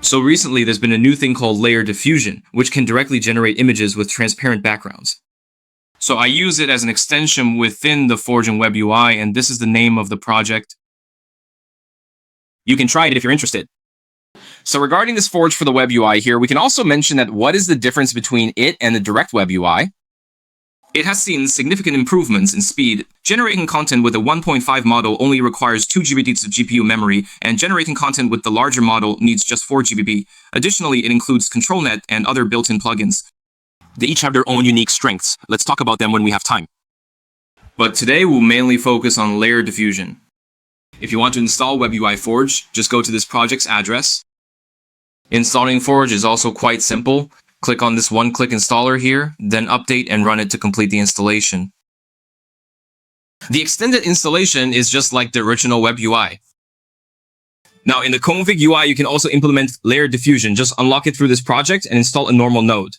So recently, there's been a new thing called layer diffusion, which can directly generate images with transparent backgrounds. So I use it as an extension within the Forge and Web UI, and this is the name of the project. You can try it if you're interested. So regarding this Forge for the Web UI here, we can also mention that what is the difference between it and the direct Web UI? It has seen significant improvements in speed. Generating content with a 1.5 model only requires 2 GB of GPU memory, and generating content with the larger model needs just 4 GB. Additionally, it includes ControlNet and other built-in plugins. They each have their own unique strengths. Let's talk about them when we have time. But today we'll mainly focus on layer diffusion. If you want to install WebUI Forge, just go to this project's address. Installing Forge is also quite simple. Click on this one-click installer here, then update and run it to complete the installation. The extended installation is just like the original Web UI. Now in the config UI, you can also implement layer diffusion. Just unlock it through this project and install a normal node.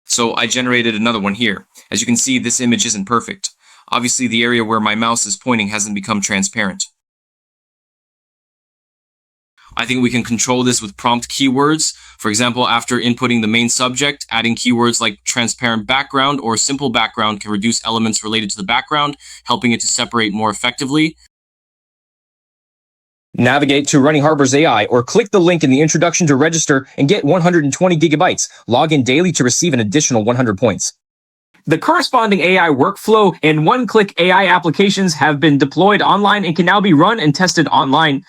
So I generated another one here. As you can see, this image isn't perfect. Obviously, the area where my mouse is pointing hasn't become transparent. I think we can control this with prompt keywords. For example, after inputting the main subject, adding keywords like transparent background or simple background can reduce elements related to the background, helping it to separate more effectively. Navigate to Running Harbor's AI or click the link in the introduction to register and get 120 gigabytes. Log in daily to receive an additional 100 points. The corresponding AI workflow and one-click AI applications have been deployed online and can now be run and tested online.